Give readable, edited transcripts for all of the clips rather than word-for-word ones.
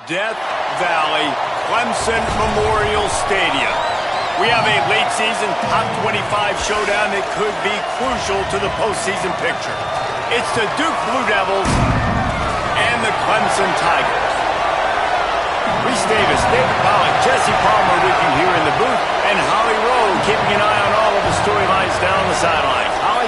Death Valley Clemson Memorial Stadium. We have a late-season top 25 showdown that could be crucial to the postseason picture. It's the Duke Blue Devils and the Clemson Tigers. Reese Davis, David Pollack, Jesse Palmer with you here in the booth, and Holly Rowe keeping an eye on all of the storylines down the sidelines. Holly?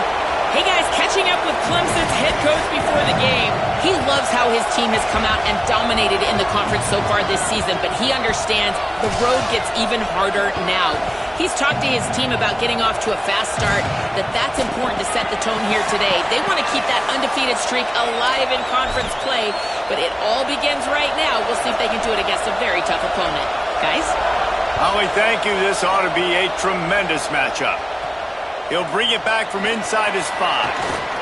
Hey guys, catching up with Clemson's head coach before the game. He loves how his team has come out and dominated in the conference so far this season, but he understands the road gets even harder now. He's talked to his team about getting off to a fast start, that's important to set the tone here today. They want to keep that undefeated streak alive in conference play, but it all begins right now. We'll see if they can do it against a very tough opponent. Guys? Holly, thank you. This ought to be a tremendous matchup. He'll bring it back from inside his 5.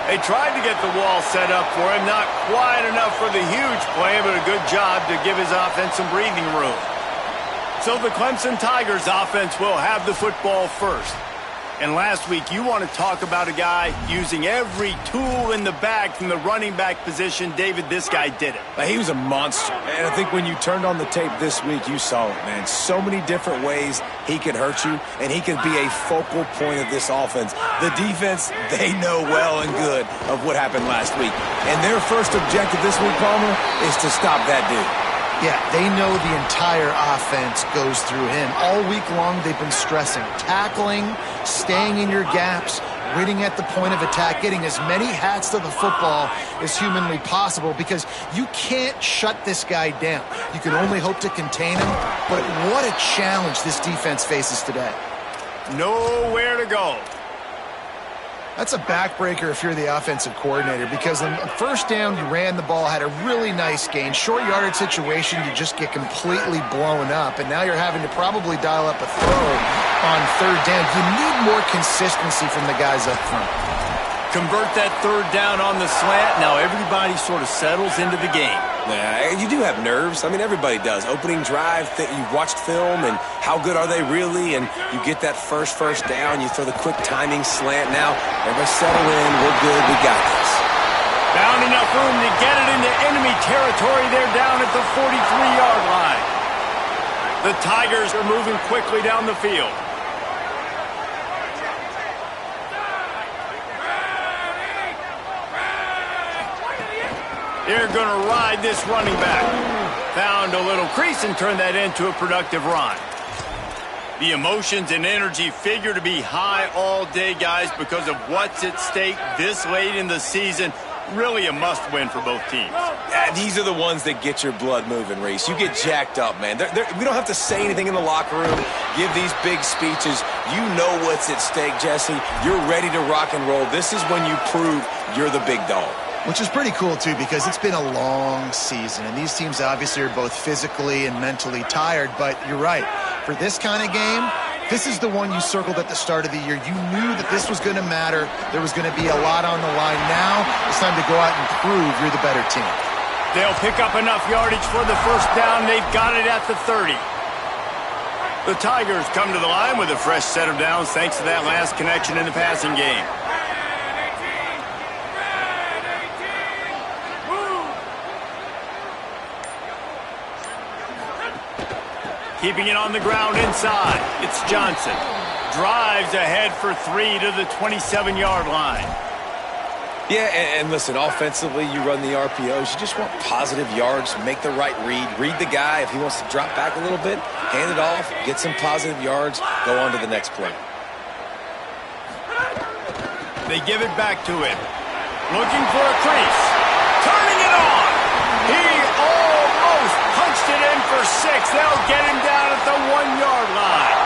They tried to get the wall set up for him. Not quite enough for the huge play, but a good job to give his offense some breathing room. So the Clemson Tigers offense will have the football first. And last week, you want to talk about a guy using every tool in the bag from the running back position. David, this guy did it. He was a monster. And I think when you turned on the tape this week, you saw it, man. So many different ways he could hurt you, and he could be a focal point of this offense. The defense, they know well and good of what happened last week. And their first objective this week, Palmer, is to stop that dude. Yeah, they know the entire offense goes through him. All week long, they've been stressing tackling, staying in your gaps, winning at the point of attack, getting as many hats to the football as humanly possible, because you can't shut this guy down. You can only hope to contain him, but what a challenge this defense faces today. Nowhere to go. That's a backbreaker if you're the offensive coordinator, because on first down, you ran the ball, had a really nice gain. Short yardage situation, you just get completely blown up, and now you're having to probably dial up a throw on third down. You need more consistency from the guys up front. Convert that third down on the slant. Now everybody sort of settles into the game. Yeah, you do have nerves. I mean, everybody does. Opening drive, you've watched film, and how good are they really? And you get that first down, you throw the quick timing slant. Now, everybody settle in. We're good. We got this. Found enough room to get it into enemy territory. They're down at the 43-yard line. The Tigers are moving quickly down the field. They're going to ride this running back. Found a little crease and turned that into a productive run. The emotions and energy figure to be high all day, guys, because of what's at stake this late in the season. Really a must-win for both teams. Yeah, these are the ones that get your blood moving, Reese. You get jacked up, man. We don't have to say anything in the locker room, give these big speeches. You know what's at stake, Jesse. You're ready to rock and roll. This is when you prove you're the big dog. Which is pretty cool, too, because it's been a long season, and these teams obviously are both physically and mentally tired, but you're right. For this kind of game, this is the one you circled at the start of the year. You knew that this was going to matter. There was going to be a lot on the line. Now it's time to go out and prove you're the better team. They'll pick up enough yardage for the first down. They've got it at the 30. The Tigers come to the line with a fresh set of downs thanks to that last connection in the passing game. Keeping it on the ground inside, it's Johnson. Drives ahead for 3 to the 27-yard line. Yeah, and listen, offensively, you run the RPOs. You just want positive yards, make the right read. Read the guy. If he wants to drop back a little bit, hand it off, get some positive yards, go on to the next play. They give it back to him. Looking for a crease. Turning it on. He almost punched it in for 6. They'll get him down at the 1-yard line.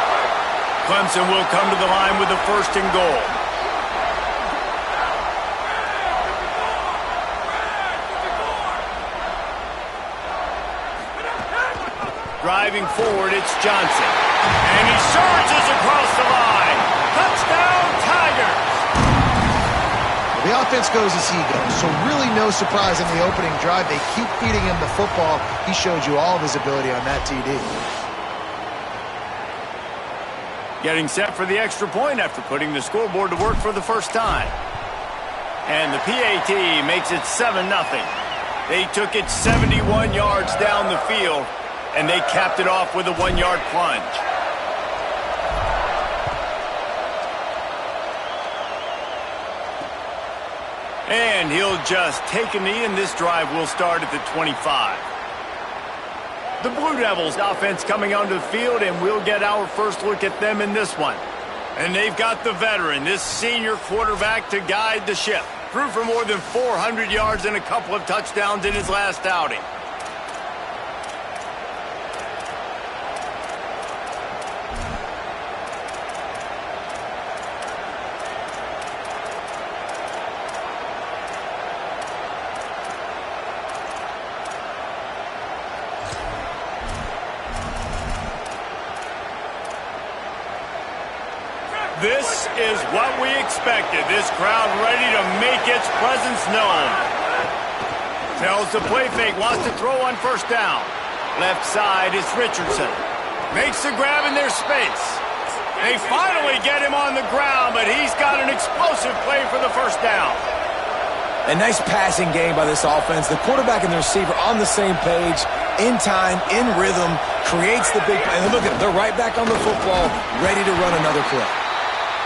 Clemson will come to the line with the 1st and goal. Driving forward, it's Johnson. And he surges across the line. Touchdown, Tigers! The offense goes as he goes, so really no surprise in the opening drive. They keep feeding him the football. He showed you all of his ability on that TD. Getting set for the extra point after putting the scoreboard to work for the first time. And the PAT makes it 7-0. They took it 71 yards down the field, and they capped it off with a 1-yard plunge. And he'll just take a knee, and this drive will start at the 25. The Blue Devils offense coming onto the field, and we'll get our first look at them in this one. And they've got the veteran, this senior quarterback, to guide the ship. Threw for more than 400 yards and a couple of touchdowns in his last outing. This is what we expected. This crowd ready to make its presence known. Tells the play fake, wants to throw on first down. Left side is Richardson. Makes the grab in their space. They finally get him on the ground, but he's got an explosive play for the first down. A nice passing game by this offense. The quarterback and the receiver on the same page, in time, in rhythm, creates the big play. And look at them, they're right back on the football, ready to run another play.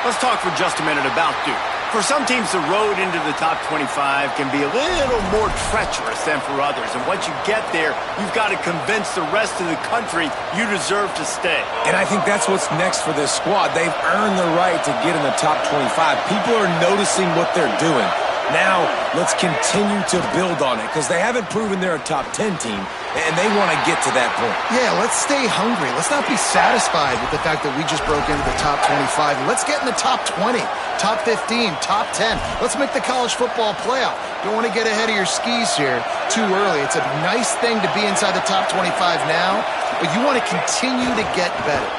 Let's talk for just a minute about Duke. For some teams, the road into the top 25 can be a little more treacherous than for others. And once you get there, you've got to convince the rest of the country you deserve to stay. And I think that's what's next for this squad. They've earned the right to get in the top 25. People are noticing what they're doing. Now, let's continue to build on it because they haven't proven they're a top 10 team, and they want to get to that point. Yeah, let's stay hungry. Let's not be satisfied with the fact that we just broke into the top 25. Let's get in the top 20, top 15, top 10. Let's make the college football playoff. Don't want to get ahead of your skis here too early. It's a nice thing to be inside the top 25 now, but you want to continue to get better.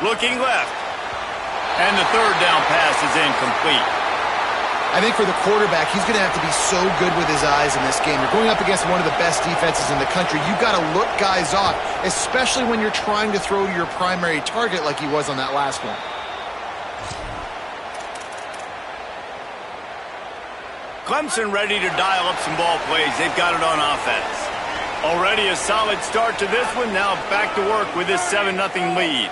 Looking left, and the third down pass is incomplete. I think for the quarterback, he's going to have to be so good with his eyes in this game. You're going up against one of the best defenses in the country. You've got to look guys off, especially when you're trying to throw to your primary target like he was on that last one. Clemson ready to dial up some ball plays. They've got it on offense. Already a solid start to this one. Now back to work with this 7-0 lead.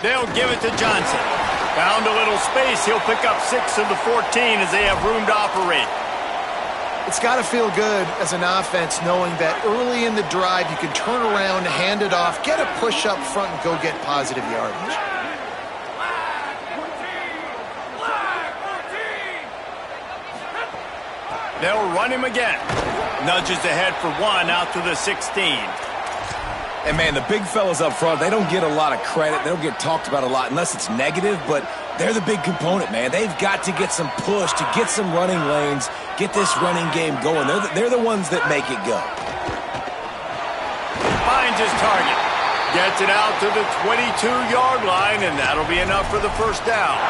They'll give it to Johnson. Found a little space. He'll pick up 6 of the 14 as they have room to operate. It's got to feel good as an offense knowing that early in the drive you can turn around, hand it off, get a push up front, and go get positive yardage. They'll run him again. Nudges ahead for 1 out to the 16. And, man, the big fellas up front, they don't get a lot of credit. They don't get talked about a lot unless it's negative, but they're the big component, man. They've got to get some push, to get some running lanes, get this running game going. They're the ones that make it go. Finds his target. Gets it out to the 22-yard line, and that'll be enough for the first down.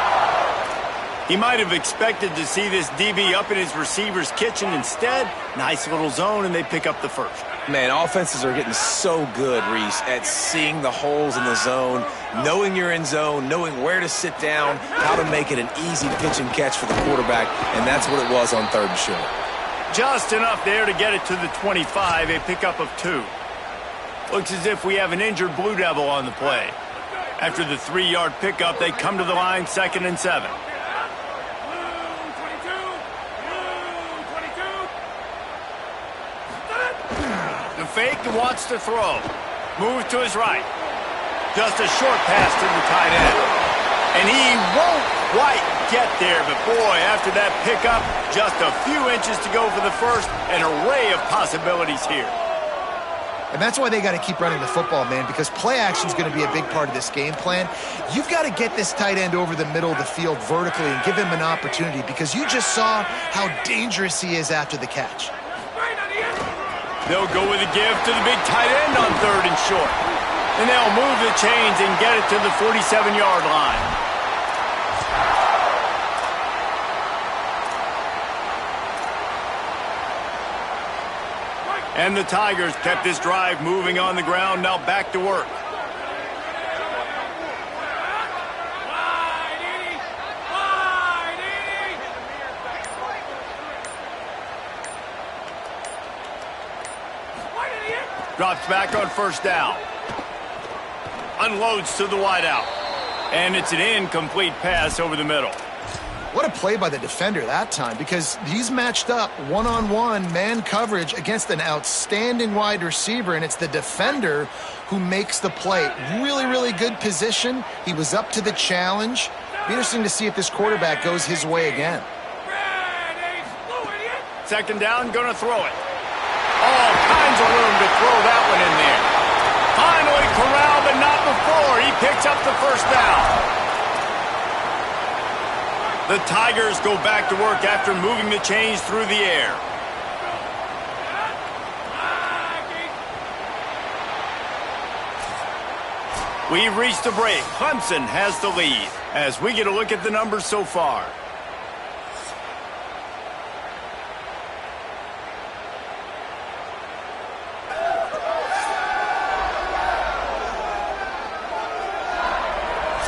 He might have expected to see this DB up in his receiver's kitchen. Instead, nice little zone, and they pick up the first. Man, offenses are getting so good, Reese, at seeing the holes in the zone, knowing you're in zone, knowing where to sit down, how to make it an easy pitch and catch for the quarterback, and that's what it was on 3rd and short. Just enough there to get it to the 25, a pickup of 2. Looks as if we have an injured Blue Devil on the play. After the 3-yard pickup, they come to the line 2nd and 7. Fake and wants to throw. Moves to his right. Just a short pass to the tight end. And he won't quite get there, but boy, after that pickup, just a few inches to go for the first. An array of possibilities here. And that's why they got to keep running the football, man, because play action is going to be a big part of this game plan. You've got to get this tight end over the middle of the field vertically and give him an opportunity because you just saw how dangerous he is after the catch. They'll go with a give to the big tight end on 3rd and short. And they'll move the chains and get it to the 47-yard line. And the Tigers kept this drive moving on the ground. Now back to work. Drops back on first down. Unloads to the wideout. And it's an incomplete pass over the middle. What a play by the defender that time, because he's matched up one-on-one man coverage against an outstanding wide receiver, and it's the defender who makes the play. Really, really good position. He was up to the challenge. Be interesting to see if this quarterback goes his way again. Second down, gonna throw it. All kinds of room to throw that one in there. Finally corralled, but not before. He picks up the first down. The Tigers go back to work after moving the chains through the air. We've reached a break. Clemson has the lead as we get a look at the numbers so far.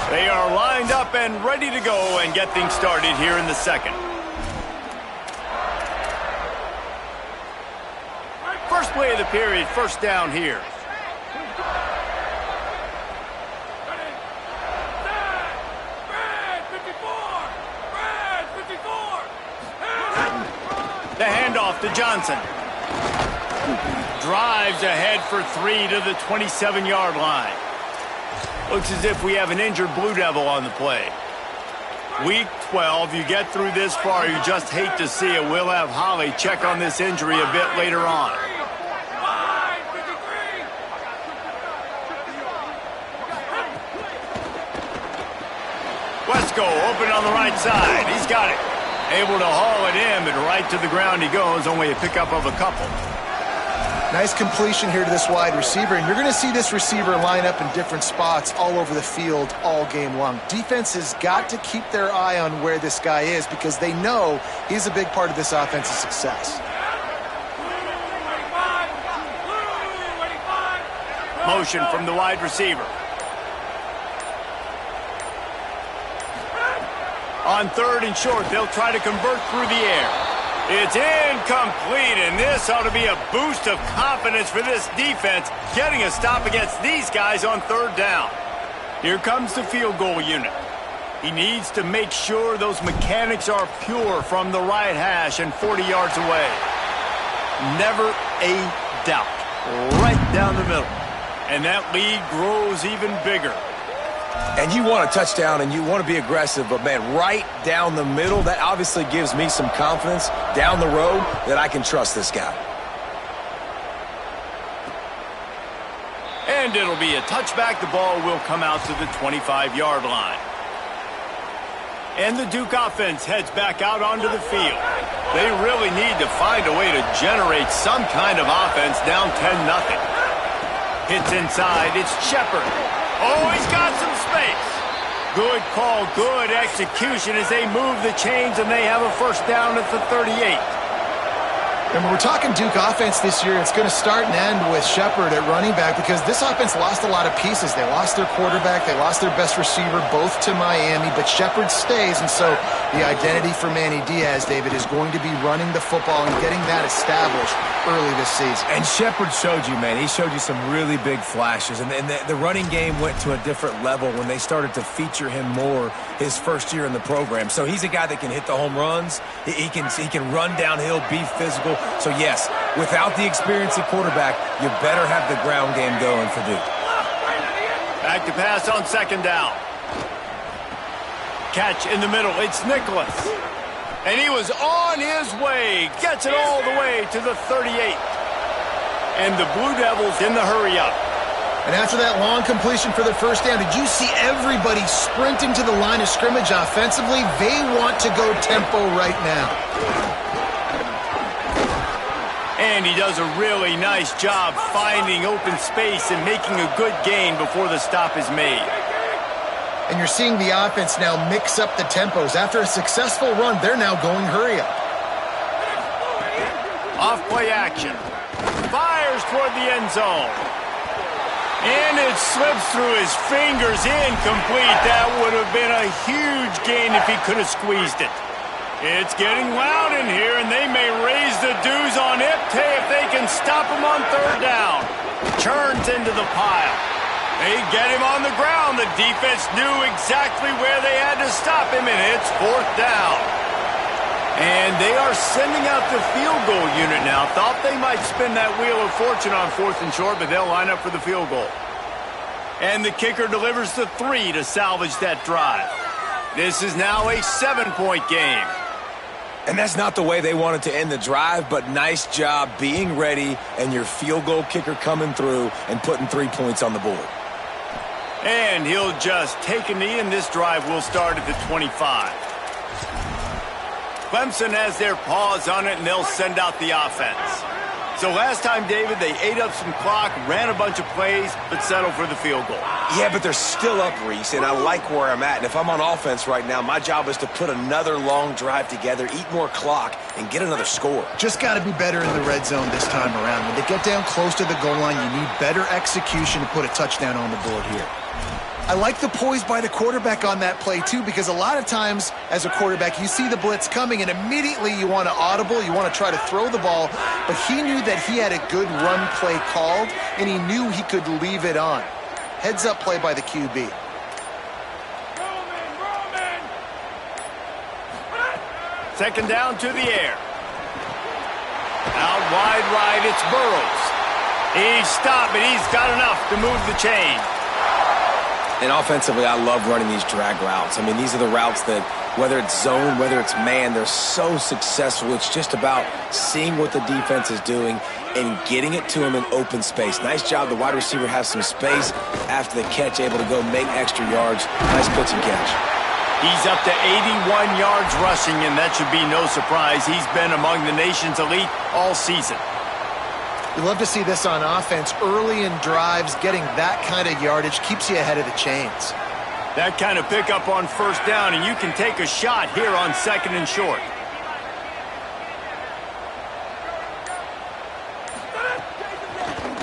They are lined up and ready to go and get things started here in the second. First play of the period, first down here. The handoff to Johnson. Drives ahead for 3 to the 27-yard line. Looks as if we have an injured Blue Devil on the play. Week 12, you get through this far, you just hate to see it. We'll have Holly check on this injury a bit later on. Wesco open on the right side. He's got it. Able to haul it in, but right to the ground he goes. Only a pickup of a couple. Nice completion here to this wide receiver, and you're going to see this receiver line up in different spots all over the field all game long. Defense has got to keep their eye on where this guy is because they know he's a big part of this offense's success. Motion from the wide receiver. On third and short, they'll try to convert through the air. It's incomplete, and this ought to be a boost of confidence for this defense, getting a stop against these guys on third down. Here comes the field goal unit. He needs to make sure those mechanics are pure from the right hash and 40 yards away. Never a doubt. Right down the middle. And that lead grows even bigger. And you want a touchdown and you want to be aggressive, but, man, right down the middle, that obviously gives me some confidence down the road that I can trust this guy. And it'll be a touchback. The ball will come out to the 25-yard line. And the Duke offense heads back out onto the field. They really need to find a way to generate some kind of offense down 10-0. Hits inside. It's Shepard. Oh, he's got some space. Good call, good execution as they move the chains, and they have a first down at the 38. Remember, we're talking Duke offense this year. It's going to start and end with Shepard at running back because this offense lost a lot of pieces. They lost their quarterback. They lost their best receiver, both to Miami, but Shepard stays, and so the identity for Manny Diaz, David, is going to be running the football and getting that established early this season. And Shepard showed you, man. He showed you some really big flashes. And the running game went to a different level when they started to feature him more his first year in the program. So he's a guy that can hit the home runs. He can run downhill, be physical. So, yes, without the experience at quarterback, you better have the ground game going for Duke. Back to pass on second down. Catch in the middle. It's Nicholas. And he was on his way. Gets it all the way to the 38. And the Blue Devils in the hurry up. And after that long completion for the first down, did you see everybody sprinting to the line of scrimmage offensively? They want to go tempo right now. And he does a really nice job finding open space and making a good gain before the stop is made. And you're seeing the offense now mix up the tempos. After a successful run, they're now going hurry up. Off play action. Fires toward the end zone. And it slips through his fingers, incomplete. That would have been a huge gain if he could have squeezed it. It's getting loud in here, and they may raise the dues on Ipte if they can stop him on third down. Churns into the pile. They get him on the ground. The defense knew exactly where they had to stop him, and it's 4th down. And they are sending out the field goal unit now. Thought they might spin that wheel of fortune on 4th and short, but they'll line up for the field goal. And the kicker delivers the 3 to salvage that drive. This is now a 7-point game. And that's not the way they wanted to end the drive, but nice job being ready and your field goal kicker coming through and putting 3 points on the board. And he'll just take a knee, and this drive will start at the 25. Clemson has their paws on it, and they'll send out the offense. So last time, David, they ate up some clock, ran a bunch of plays, but settled for the field goal. Yeah, but they're still up, Reese, and I like where I'm at. And if I'm on offense right now, my job is to put another long drive together, eat more clock, and get another score. Just got to be better in the red zone this time around. When they get down close to the goal line, you need better execution to put a touchdown on the board here. I like the poise by the quarterback on that play, too, because a lot of times as a quarterback, you see the blitz coming, and immediately you want to audible, you want to try to throw the ball, but he knew that he had a good run play called, and he knew he could leave it on. Heads-up play by the QB. Second down to the air. Out wide right, it's Burrows. He's stopped, but he's got enough to move the chain. And offensively, I love running these drag routes. I mean, these are the routes that, whether it's zone, whether it's man, they're so successful. It's just about seeing what the defense is doing and getting it to him in open space. Nice job. The wide receiver has some space after the catch, able to go make extra yards. Nice pitch and catch. He's up to 81 yards rushing, and that should be no surprise. He's been among the nation's elite all season. We love to see this on offense. Early in drives, getting that kind of yardage keeps you ahead of the chains. That kind of pickup on first down, and you can take a shot here on 2nd and short.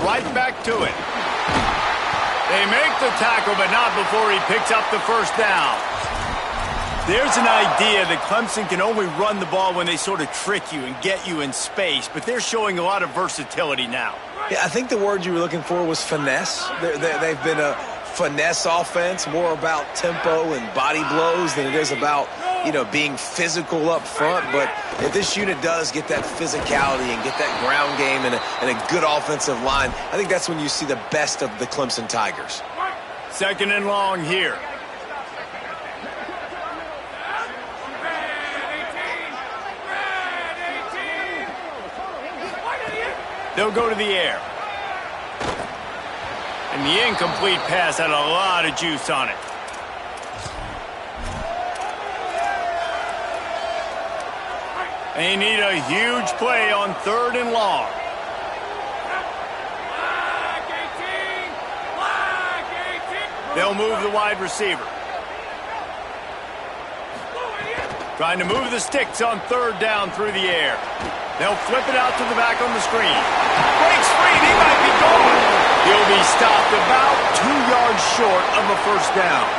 Right back to it. They make the tackle, but not before he picks up the first down. There's an idea that Clemson can only run the ball when they sort of trick you and get you in space, but they're showing a lot of versatility now. Yeah, I think the word you were looking for was finesse. They've been a finesse offense, more about tempo and body blows than it is about, being physical up front. But if this unit does get that physicality and get that ground game and a good offensive line, I think that's when you see the best of the Clemson Tigers. 2nd and long here. They'll go to the air. And the incomplete pass had a lot of juice on it. They need a huge play on 3rd and long. They'll move the wide receiver. Trying to move the sticks on 3rd down through the air. They'll flip it out to the back on the screen. Breaks free, he might be gone. He'll be stopped about 2 yards short of a first down.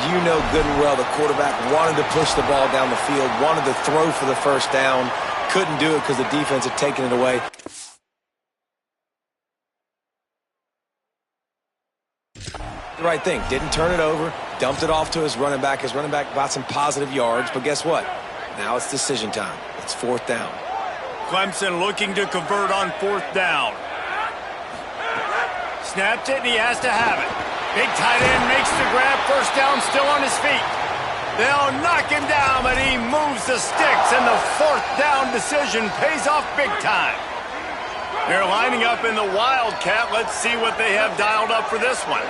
You know good and well the quarterback wanted to push the ball down the field, wanted to throw for the first down, couldn't do it because the defense had taken it away. The right thing, didn't turn it over, dumped it off to his running back. His running back got some positive yards, but guess what? Now it's decision time. It's 4th down. Clemson looking to convert on 4th down. Snapped it, and he has to have it. Big tight end makes the grab. First down, still on his feet. They'll knock him down, but he moves the sticks, and the 4th down decision pays off big time. They're lining up in the Wildcat. Let's see what they have dialed up for this one.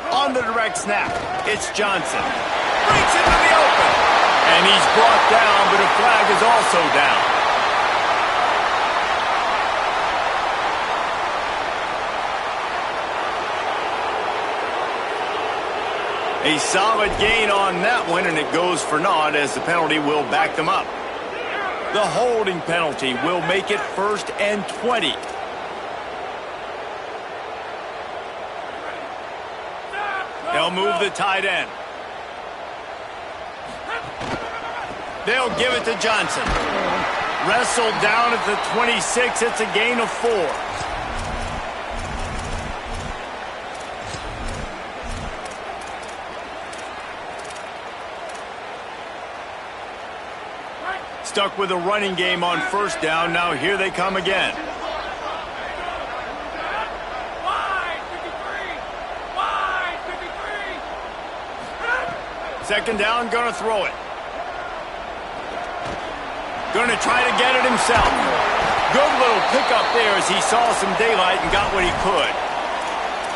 On the direct snap, it's Johnson. Breaks into the open. And he's brought down, but a flag is also down. A solid gain on that one, and it goes for naught as the penalty will back them up. The holding penalty will make it 1st and 20. They'll move the tight end. They'll give it to Johnson. Wrestled down at the 26. It's a gain of 4. Stuck with a running game on first down. Now here they come again. Second down, gonna throw it. Gonna try to get it himself. Good little pickup there as he saw some daylight and got what he could.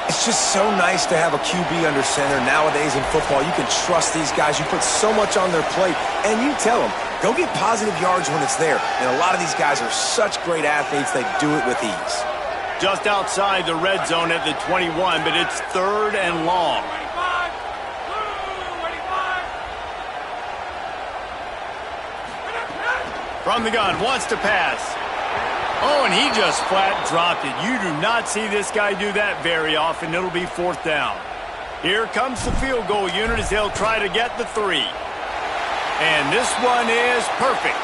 It's just so nice to have a QB under center. Nowadays in football, you can trust these guys. You put so much on their plate, and you tell them, go get positive yards when it's there. And a lot of these guys are such great athletes, they do it with ease. Just outside the red zone at the 21, but it's 3rd and long. From the gun, wants to pass. Oh, and he just flat dropped it. You do not see this guy do that very often. It'll be 4th down. Here comes the field goal unit as they'll try to get the 3. And this one is perfect.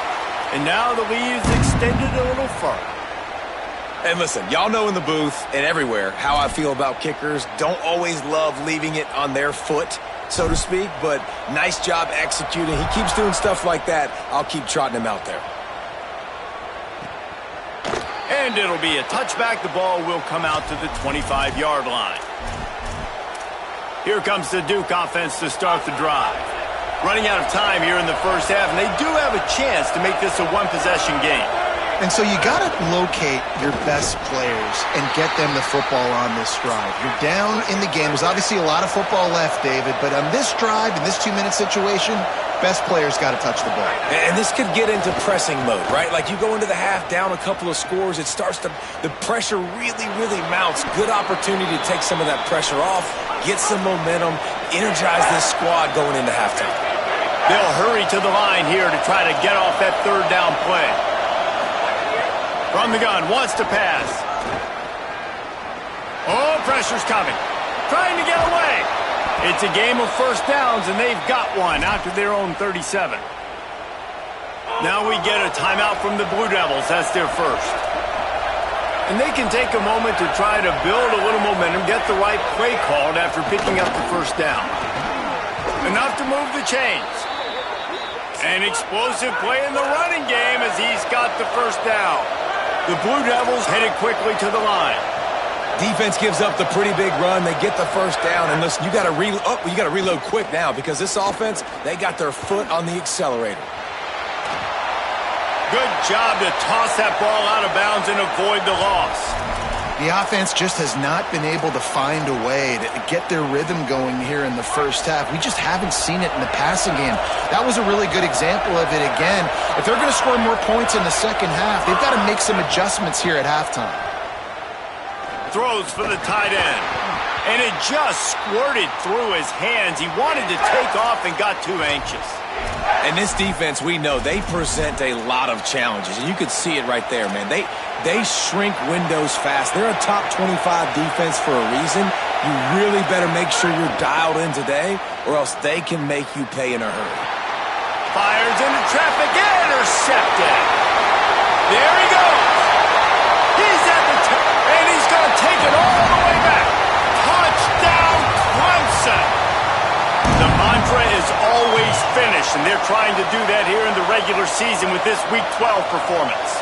And now the lead is extended a little further. And listen, y'all know in the booth and everywhere how I feel about kickers. Don't always love leaving it on their foot, so to speak, but nice job executing. He keeps doing stuff like that. I'll keep trotting him out there. And it'll be a touchback. The ball will come out to the 25-yard line. Here comes the Duke offense to start the drive. Running out of time here in the first half, and they do have a chance to make this a one-possession game. And so you got to locate your best players and get them the football on this drive. You're down in the game. There's obviously a lot of football left, David, but on this drive, in this 2-minute situation, best players got to touch the ball. And this could get into pressing mode, right? Like you go into the half down a couple of scores, it starts to, the pressure really mounts. Good opportunity to take some of that pressure off, get some momentum, energize this squad going into halftime. They'll hurry to the line here to try to get off that 3rd down play. From the gun, wants to pass. Oh, pressure's coming. Trying to get away. It's a game of first downs, and they've got one out to their own 37. Now we get a timeout from the Blue Devils. That's their first. And they can take a moment to try to build a little momentum, get the right play called after picking up the first down. Enough to move the chains. An explosive play in the running game as he's got the first down. The Blue Devils headed quickly to the line. Defense gives up the pretty big run. They get the first down. And listen, you got to reload quick now because this offense, they got their foot on the accelerator. Good job to toss that ball out of bounds and avoid the loss. The offense just has not been able to find a way to get their rhythm going here in the first half. We just haven't seen it in the passing game. That was a really good example of it again. If they're going to score more points in the second half, they've got to make some adjustments here at halftime. Throws for the tight end. And it just squirted through his hands. He wanted to take off and got too anxious. And this defense, we know, they present a lot of challenges. And you could see it right there, man. They shrink windows fast. They're a top 25 defense for a reason. You really better make sure you're dialed in today, or else they can make you pay in a hurry. Fires into traffic, intercepted. There he goes. He's at the top, and he's going to take it all the way back. Touchdown, Clemson. The mantra is always finish, and they're trying to do that here in the regular season with this Week 12 performance.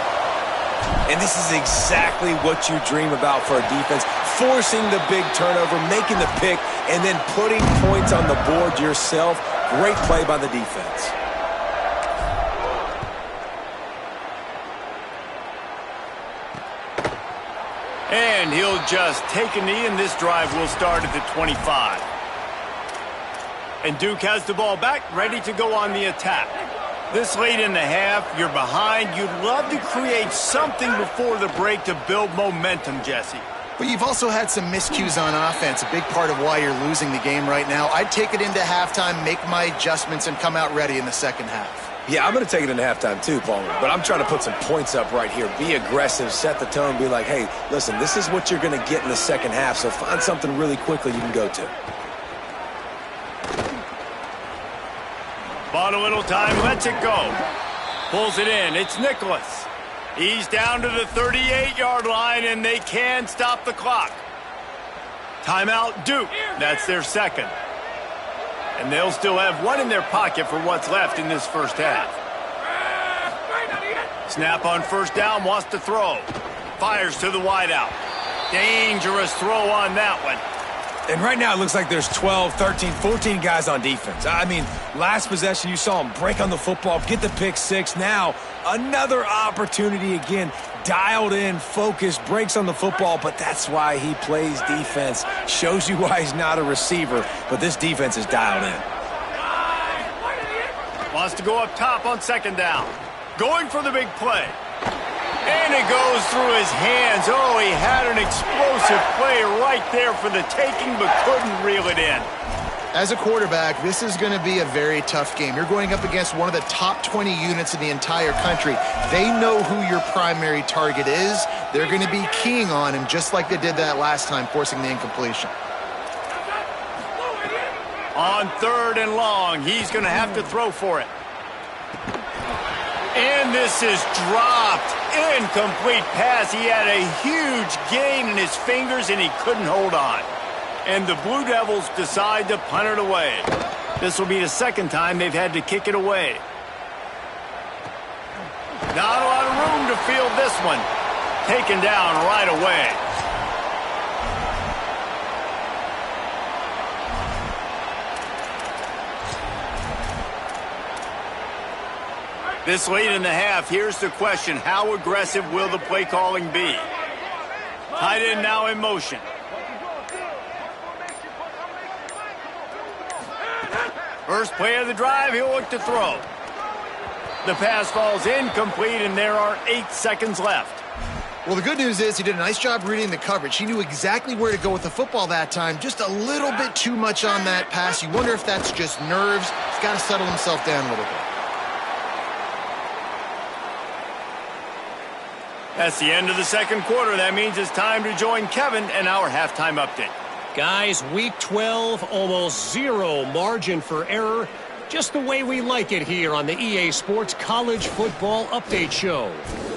And this is exactly what you dream about for a defense, forcing the big turnover, making the pick, and then putting points on the board yourself. Great play by the defense. And he'll just take a knee, and this drive will start at the 25. And Duke has the ball back, ready to go on the attack. This late in the half, you're behind. You'd love to create something before the break to build momentum, Jesse. But you've also had some miscues on offense, a big part of why you're losing the game right now. I'd take it into halftime, make my adjustments, and come out ready in the second half. Yeah, I'm going to take it into halftime too, Palmer, but I'm trying to put some points up right here. Be aggressive, set the tone, be like, hey, listen, this is what you're going to get in the second half, so find something really quickly you can go to. Bought a little time, lets it go. Pulls it in, it's Nicholas. He's down to the 38-yard line, and they can stop the clock. Timeout, Duke. That's their second. And they'll still have one in their pocket for what's left in this first half. Snap on first down, wants to throw. Fires to the wideout. Dangerous throw on that one. And right now it looks like there's 12, 13, 14 guys on defense. I mean, last possession you saw him break on the football, get the pick six. Now another opportunity again. Dialed in, focused, breaks on the football, but that's why he plays defense. Shows you why he's not a receiver, but this defense is dialed in. Wants to go up top on second down. Going for the big play. And it goes through his hands. Oh, he had an explosive play right there for the taking, but couldn't reel it in. As a quarterback, this is going to be a very tough game. You're going up against one of the top 20 units in the entire country. They know who your primary target is. They're going to be keying on him just like they did that last time, forcing the incompletion. On third and long, he's going to have to throw for it. And this is dropped. Incomplete pass. He had a huge gain in his fingers, and he couldn't hold on. And the Blue Devils decide to punt it away. This will be the second time they've had to kick it away. Not a lot of room to field this one. Taken down right away. This late in the half, here's the question. How aggressive will the play calling be? Tight end now in motion. First play of the drive, he'll look to throw. The pass falls incomplete, and there are 8 seconds left. Well, the good news is he did a nice job reading the coverage. He knew exactly where to go with the football that time. Just a little bit too much on that pass. You wonder if that's just nerves. He's got to settle himself down a little bit. That's the end of the second quarter. That means it's time to join Kevin and our halftime update. Guys, week 12, almost zero margin for error. Just the way we like it here on the EA Sports College Football Update Show.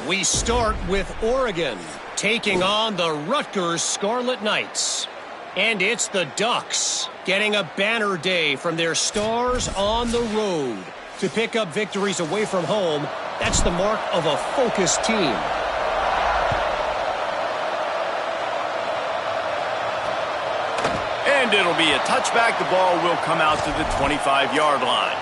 We start with Oregon, taking on the Rutgers Scarlet Knights. And it's the Ducks getting a banner day from their stars on the road. To pick up victories away from home, that's the mark of a focused team. And it'll be a touchback. The ball will come out to the 25-yard line.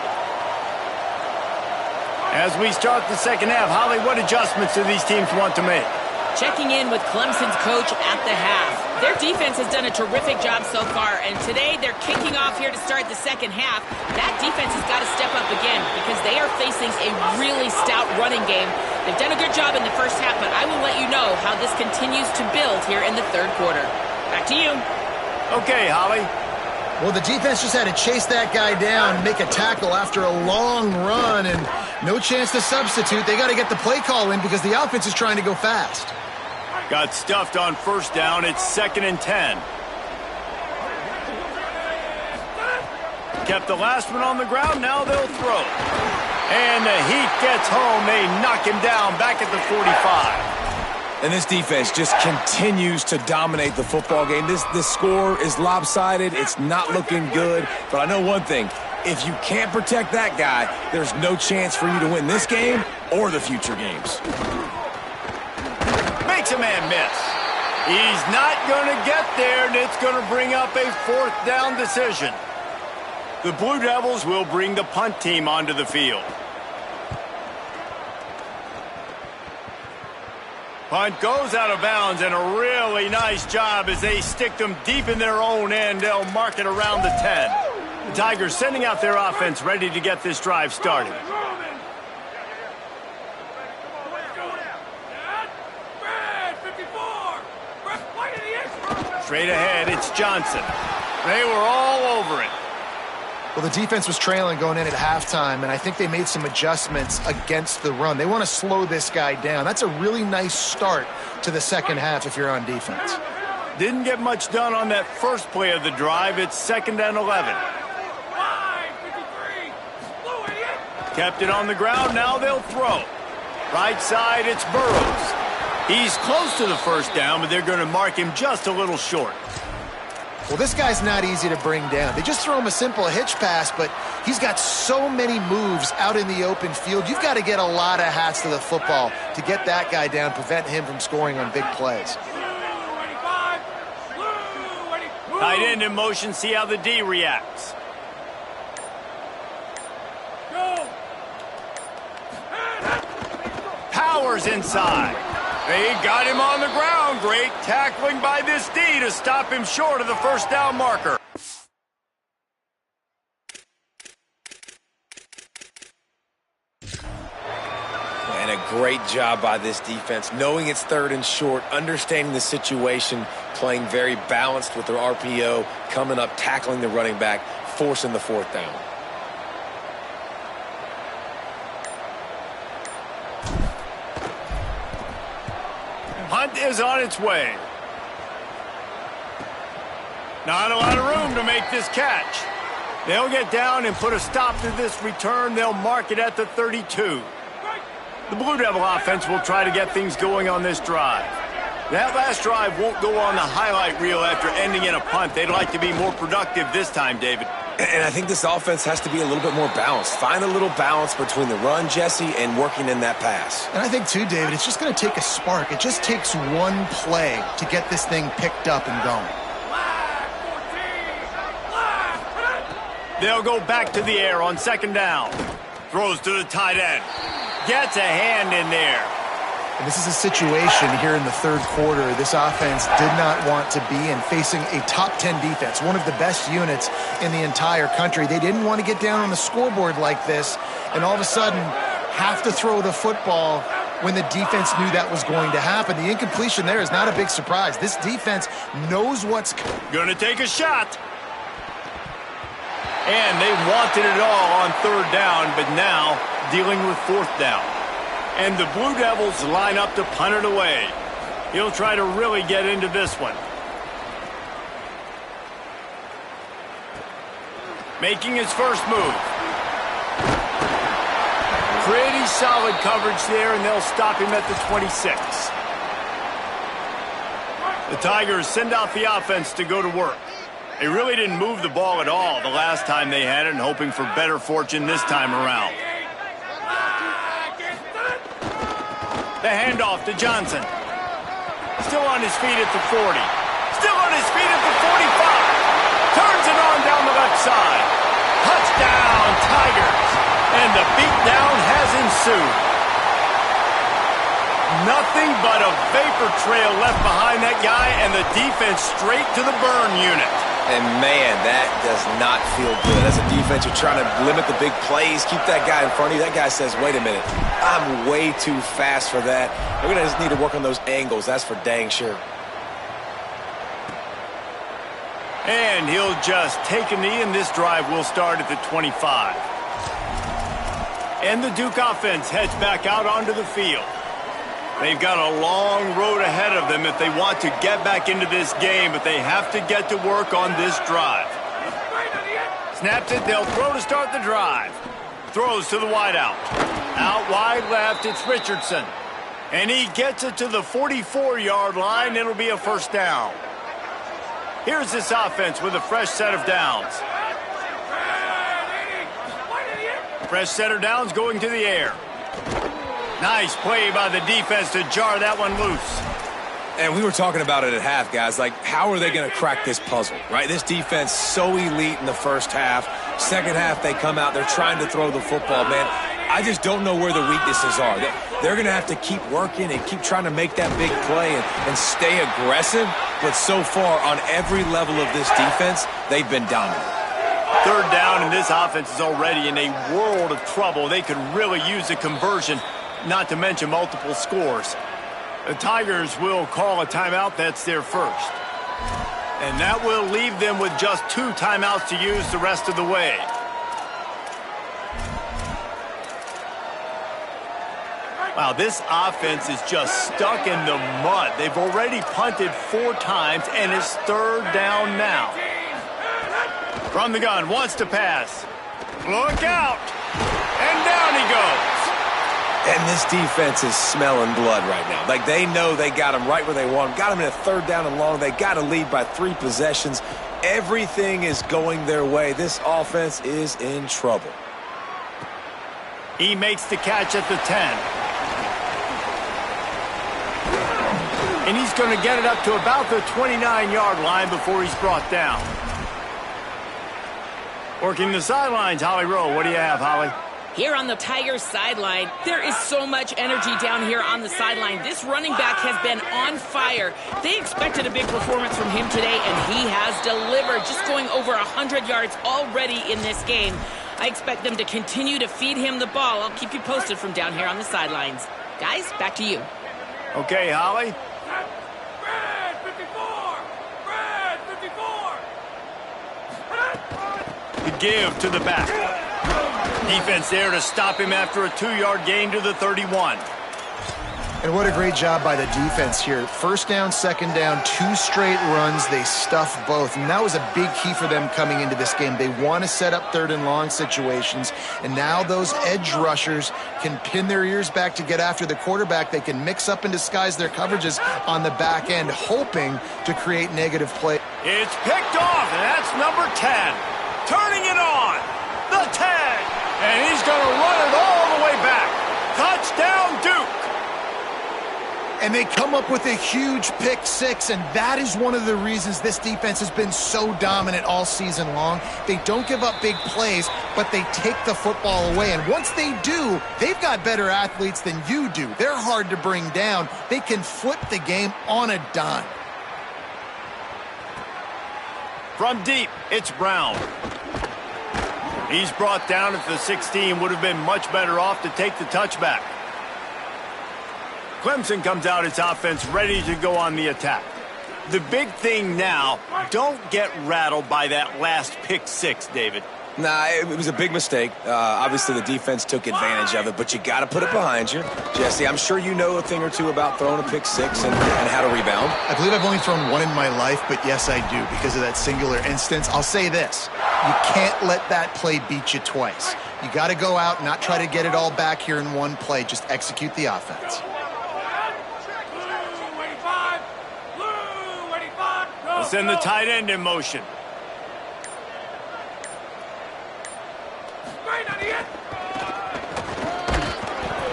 As we start the second half, Holly, what adjustments do these teams want to make? Checking in with Clemson's coach at the half. Their defense has done a terrific job so far, and today they're kicking off here to start the second half. That defense has got to step up again because they are facing a really stout running game. They've done a good job in the first half, but I will let you know how this continues to build here in the third quarter. Back to you. Okay, Holly. Well, the defense just had to chase that guy down, make a tackle after a long run, and no chance to substitute. They got to get the play call in because the offense is trying to go fast. Got stuffed on first down. It's 2nd and 10. Kept the last one on the ground. Now they'll throw. And the heat gets home. They knock him down back at the 45. And this defense just continues to dominate the football game. This score is lopsided. It's not looking good. But I know one thing. If you can't protect that guy, there's no chance for you to win this game or the future games. Makes a man miss. He's not going to get there, and it's going to bring up a 4th down decision. The Blue Devils will bring the punt team onto the field. Punt goes out of bounds, and a really nice job as they stick them deep in their own end. They'll mark it around the 10. The Tigers sending out their offense ready to get this drive started. Straight ahead, it's Johnson. They were all over it. Well, the defense was trailing going in at halftime, and I think they made some adjustments against the run. They want to slow this guy down. That's a really nice start to the second half if you're on defense. Didn't get much done on that first play of the drive. It's 2nd and 11. Kept it on the ground, now they'll throw. Right side, it's Burrows. He's close to the first down, but they're going to mark him just a little short. Well, this guy's not easy to bring down. They just throw him a simple hitch pass, but he's got so many moves out in the open field. You've got to get a lot of hats to the football to get that guy down, prevent him from scoring on big plays. Tight end in motion, see how the D reacts. Powers inside. They got him on the ground. Great tackling by this D to stop him short of the first down marker. And a great job by this defense, knowing it's third and short, understanding the situation, playing very balanced with their RPO, coming up, tackling the running back, forcing the fourth down. Hunt is on its way. Not a lot of room to make this catch. They'll get down and put a stop to this return. They'll mark it at the 32. The Blue Devil offense will try to get things going on this drive. That last drive won't go on the highlight reel after ending in a punt. They'd like to be more productive this time, David. And I think this offense has to be a little bit more balanced. Find a little balance between the run, Jesse, and working in that pass. And I think, too, David, it's just going to take a spark. It just takes one play to get this thing picked up and going. They'll go back to the air on second down. Throws to the tight end. Gets a hand in there. And this is a situation here in the third quarter this offense did not want to be in, facing a top 10 defense, one of the best units in the entire country. They didn't want to get down on the scoreboard like this and all of a sudden have to throw the football when the defense knew that was going to happen. The incompletion there is not a big surprise. This defense knows what's going to take a shot. And they wanted it all on third down, but now dealing with fourth down. And the Blue Devils line up to punt it away. He'll try to really get into this one. Making his first move. Pretty solid coverage there, and they'll stop him at the 26. The Tigers send out the offense to go to work. They really didn't move the ball at all the last time they had it, and hoping for better fortune this time around. The handoff to Johnson. Still on his feet at the 40. Still on his feet at the 45. Turns it on down the left side. Touchdown, Tigers. And the beatdown has ensued. Nothing but a vapor trail left behind that guy, and the defense straight to the burn unit. And, man, that does not feel good. As a defense, you're trying to limit the big plays, keep that guy in front of you. That guy says, wait a minute, I'm way too fast for that. We're going to just need to work on those angles. That's for dang sure. And he'll just take a knee, and this drive will start at the 25. And the Duke offense heads back out onto the field. They've got a long road ahead of them if they want to get back into this game, but they have to get to work on this drive. Snaps it, they'll throw to start the drive. Throws to the wideout. Out wide left, it's Richardson. And he gets it to the 44-yard line. It'll be a first down. Here's this offense with a fresh set of downs. Fresh set of downs going to the air. Nice play by the defense to jar that one loose. And we were talking about it at half, guys. Like, how are they going to crack this puzzle, right? This defense so elite in the first half. Second half, they come out. They're trying to throw the football, man. I just don't know where the weaknesses are. They're going to have to keep working and keep trying to make that big play and stay aggressive. But so far, on every level of this defense, they've been dominant. Third down, and this offense is already in a world of trouble. They could really use a conversion, not to mention multiple scores. The Tigers will call a timeout. That's their first. And that will leave them with just 2 timeouts to use the rest of the way. Wow, this offense is just stuck in the mud. They've already punted 4 times, and it's third down now. From the gun, wants to pass. Look out! And down he goes. And this defense is smelling blood right now. Like, they know they got him right where they want him. Got him in a 3rd down and long. They got to lead by 3 possessions. Everything is going their way. This offense is in trouble. He makes the catch at the 10. And he's going to get it up to about the 29-yard line before he's brought down. Working the sidelines, Holly Rowe. What do you have, Holly? Here on the Tigers sideline, there is so much energy down here on the sideline. This running back has been on fire. They expected a big performance from him today, and he has delivered, just going over 100 yards already in this game. I expect them to continue to feed him the ball. I'll keep you posted from down here on the sidelines. Guys, back to you. Okay, Holly. Red 54! Red 54! The give to the back. Defense there to stop him after a 2-yard gain to the 31. And what a great job by the defense here. 1st down, 2nd down, 2 straight runs. They stuffed both. And that was a big key for them coming into this game. They want to set up 3rd and long situations. And now those edge rushers can pin their ears back to get after the quarterback. They can mix up and disguise their coverages on the back end, hoping to create negative play. It's picked off, and that's number 10. Turning it on. The 10. And he's going to run it all the way back. Touchdown, Duke. And they come up with a huge pick 6, and that is one of the reasons this defense has been so dominant all season long. They don't give up big plays, but they take the football away. And once they do, they've got better athletes than you do. They're hard to bring down. They can flip the game on a dime. From deep, it's Brown. He's brought down at the 16. Would have been much better off to take the touchback. Clemson comes out its offense ready to go on the attack. The big thing now, don't get rattled by that last pick 6, David. Nah, it was a big mistake. Obviously, the defense took advantage of it, but you got to put it behind you. Jesse, I'm sure you know a thing or two about throwing a pick 6 and how to rebound. I believe I've only thrown one in my life, but yes, I do because of that singular instance. I'll say this. You can't let that play beat you twice. You got to go out and not try to get it all back here in one play. Just execute the offense. Send the tight end in motion.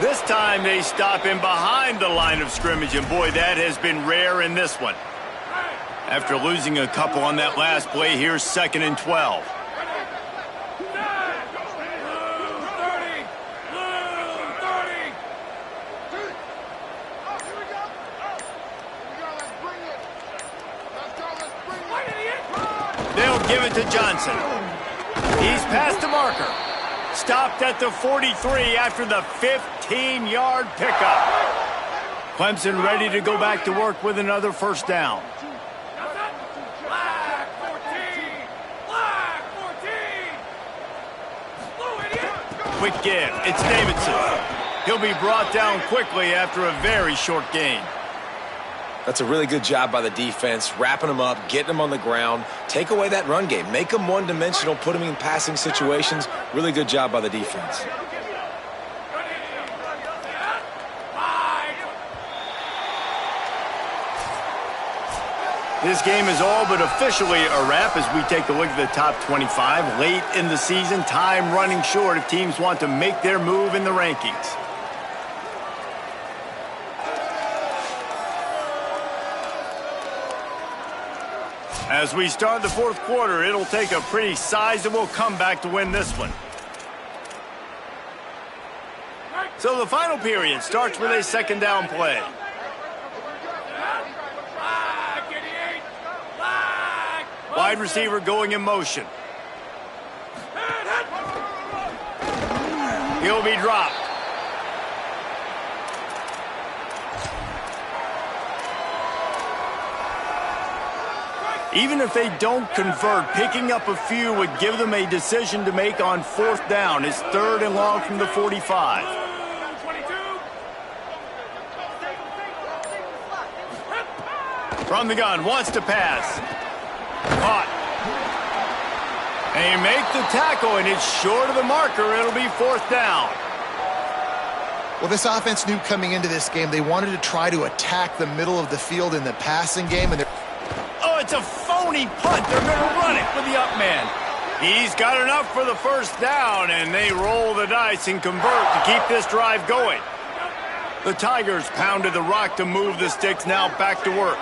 This time they stop him behind the line of scrimmage, and boy, that has been rare in this one. After losing a couple on that last play, here's 2nd and 12. They'll give it to Johnson. He's past the marker. Stopped at the 43 after the 15-yard pickup. Clemson ready to go back to work with another 1st down. Flag 14! Quick give. It's Davidson. He'll be brought down quickly after a very short gain. That's a really good job by the defense, wrapping them up, getting them on the ground. Take away that run game. Make them one-dimensional, put them in passing situations. Really good job by the defense. This game is all but officially a wrap as we take a look at the top 25. Late in the season, time running short if teams want to make their move in the rankings. As we start the 4th quarter, it'll take a pretty sizable comeback to win this one. So the final period starts with a 2nd down play. Wide receiver going in motion. He'll be dropped. Even if they don't convert, picking up a few would give them a decision to make on 4th down. It's 3rd and long from the 45. From the gun, wants to pass. Caught. They make the tackle, and it's short of the marker. It'll be 4th down. Well, this offense knew coming into this game they wanted to try to attack the middle of the field in the passing game. And oh, it's a phony punt. They're going to run it with the up man. He's got enough for the 1st down, and they roll the dice and convert to keep this drive going. The Tigers pounded the rock to move the sticks, now back to work.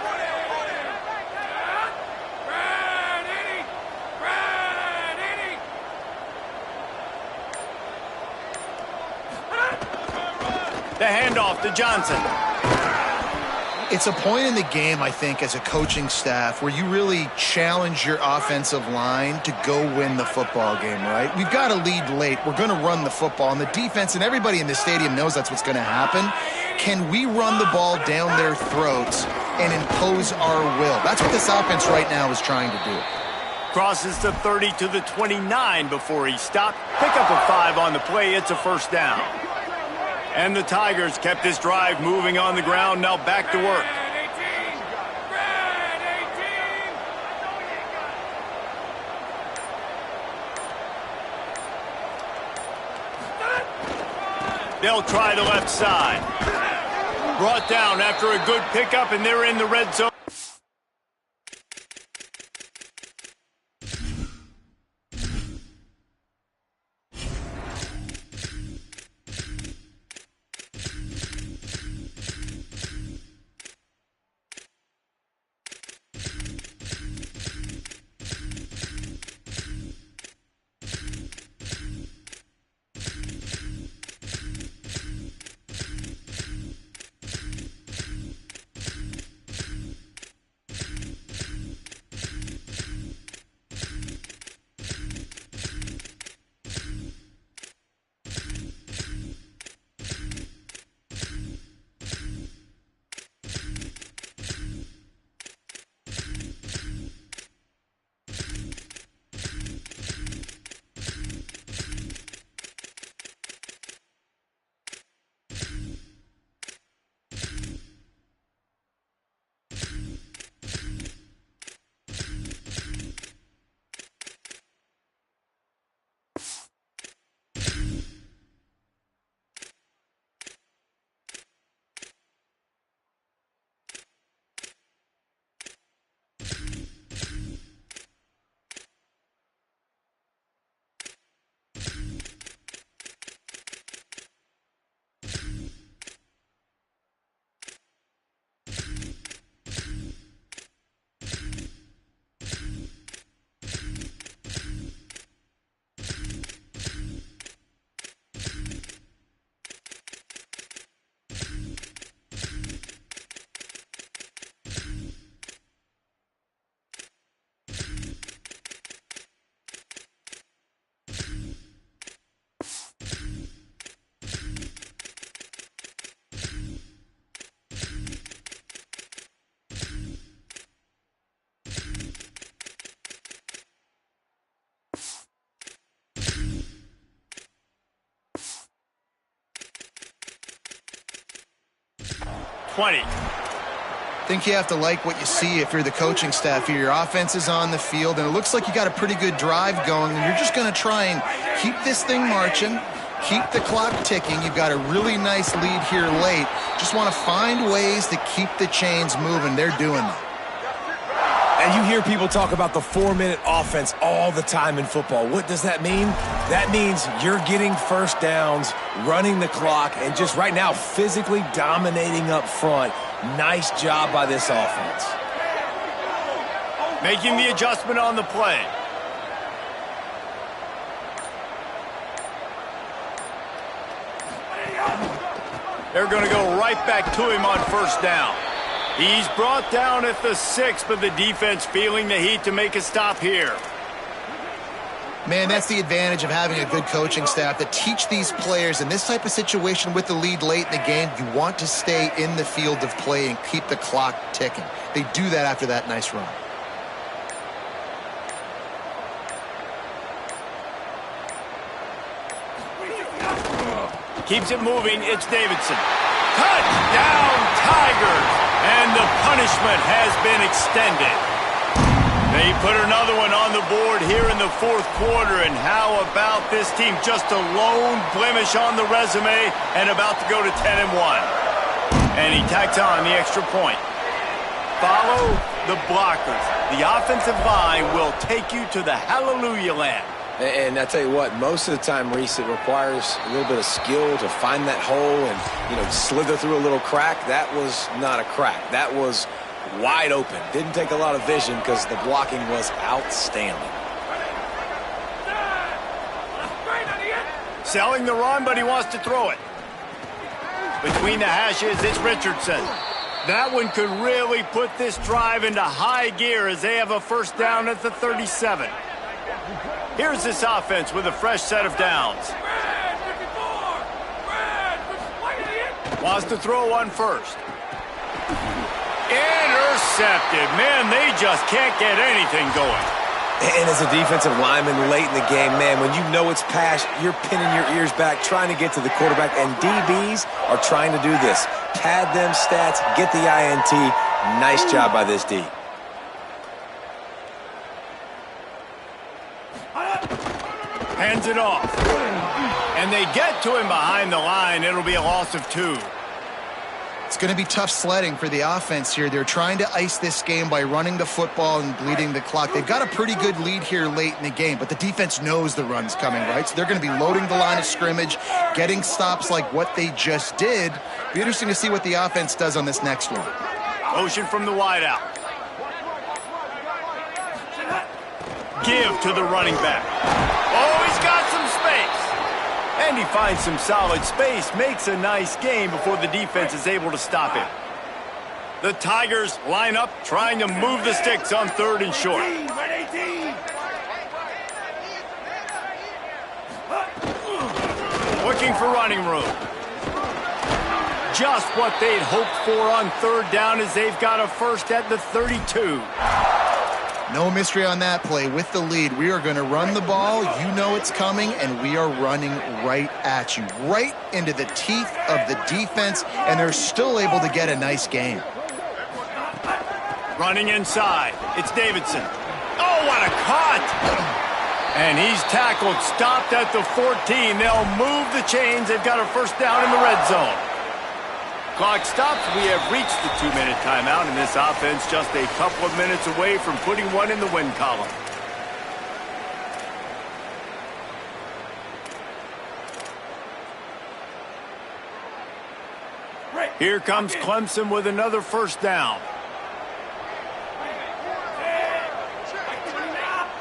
The handoff to Johnson. it's a point in the game, I think, as a coaching staff where you really challenge your offensive line to go win the football game, right? We've got to lead late. We're going to run the football. And the defense and everybody in the stadium knows that's what's going to happen. Can we run the ball down their throats and impose our will? That's what this offense right now is trying to do. Crosses the 30 to the 29 before he stopped. Pick up a 5 on the play. It's a first down. And the Tigers kept this drive moving on the ground. Now back to work. They'll try the left side. Brought down after a good pickup, and they're in the red zone. I think you have to like what you see if you're the coaching staff here. Your offense is on the field, and it looks like you got a pretty good drive going, and you're just going to try and keep this thing marching, keep the clock ticking. You've got a really nice lead here late. Just want to find ways to keep the chains moving. They're doing that. And you hear people talk about the 4-minute offense all the time in football. What does that mean? That means you're getting first downs, running the clock, and just right now physically dominating up front. Nice job by this offense. Making the adjustment on the play. They're going to go right back to him on first down. He's brought down at the 6, but the defense feeling the heat to make a stop here. Man, that's the advantage of having a good coaching staff to teach these players in this type of situation with the lead late in the game. You want to stay in the field of play and keep the clock ticking. They do that after that nice run. Keeps it moving. It's Davidson. Touchdown, Tigers! And the punishment has been extended. They put another one on the board here in the fourth quarter, and how about this team? Just a lone blemish on the resume and about to go to 10-1. And he tacks on the extra point. Follow the blockers. The offensive line will take you to the hallelujah land. And I tell you what, most of the time, Reese, it requires a little bit of skill to find that hole and, slither through a little crack. That was not a crack. That was wide open. Didn't take a lot of vision because the blocking was outstanding. Selling the run, but he wants to throw it. Between the hashes, it's Richardson. That one could really put this drive into high gear as they have a first down at the 37. Here's this offense with a fresh set of downs. Wants to throw one first. Intercepted. Man, they just can't get anything going. And as a defensive lineman late in the game, man, when you know it's passed, you're pinning your ears back, trying to get to the quarterback, and DBs are trying to do this. Pad them stats, get the INT. Nice job by this D. Hands it off. And they get to him behind the line. It'll be a loss of 2. It's going to be tough sledding for the offense here. They're trying to ice this game by running the football and bleeding the clock. They've got a pretty good lead here late in the game, but the defense knows the run's coming, right? So they're going to be loading the line of scrimmage, getting stops like what they just did. Be interesting to see what the offense does on this next one. Motion from the wideout. Give to the running back. Oh, he's got some space. And he finds some solid space, makes a nice game before the defense is able to stop him. The Tigers line up, trying to move the sticks on 3rd and short. Looking for running room. Just what they'd hoped for on 3rd down as they've got a first at the 32. No mystery on that play. With the lead, we are going to run the ball. You know it's coming, and we are running right at you, right into the teeth of the defense, and they're still able to get a nice game. Running inside. It's Davidson. Oh, what a cut! And he's tackled, stopped at the 14. They'll move the chains. They've got a first down in the red zone. Clock stops. We have reached the 2-minute timeout, and this offense just a couple of minutes away from putting one in the win column. Here comes Clemson with another first down.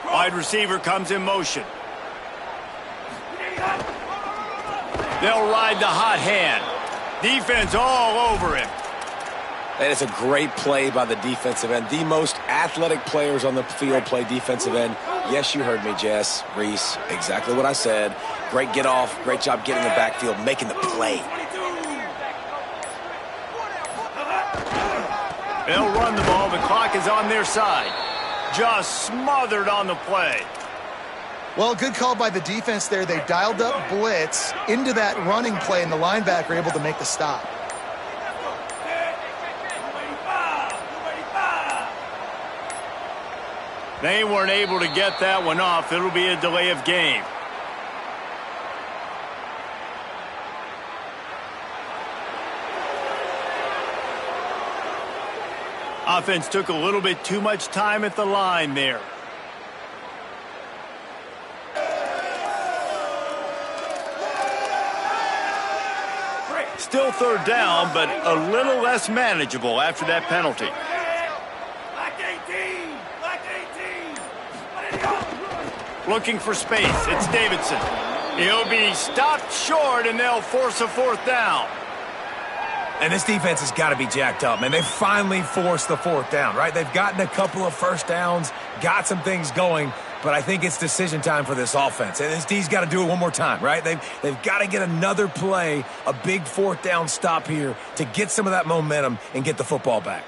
Wide receiver comes in motion. They'll ride the hot hand. Defense all over him. And it's a great play by the defensive end. The most athletic players on the field play defensive end. Yes, you heard me, Jess, Reese. Exactly what I said. Great get off. Great job getting the backfield, making the play. They'll run the ball. The clock is on their side. Just smothered on the play. Well, good call by the defense there. They dialed up blitz into that running play, and the linebacker able to make the stop. They weren't able to get that one off. It'll be a delay of game. Offense took a little bit too much time at the line there. Still 3rd down, but a little less manageable after that penalty. Looking for space. It's Davidson. He'll be stopped short, and they'll force a 4th down. And this defense has got to be jacked up, man. They finally forced the 4th down, right? They've gotten a couple of first downs, got some things going, but I think it's decision time for this offense. And this D's got to do it one more time, right? They've got to get another play, a big 4th down stop here to get some of that momentum and get the football back.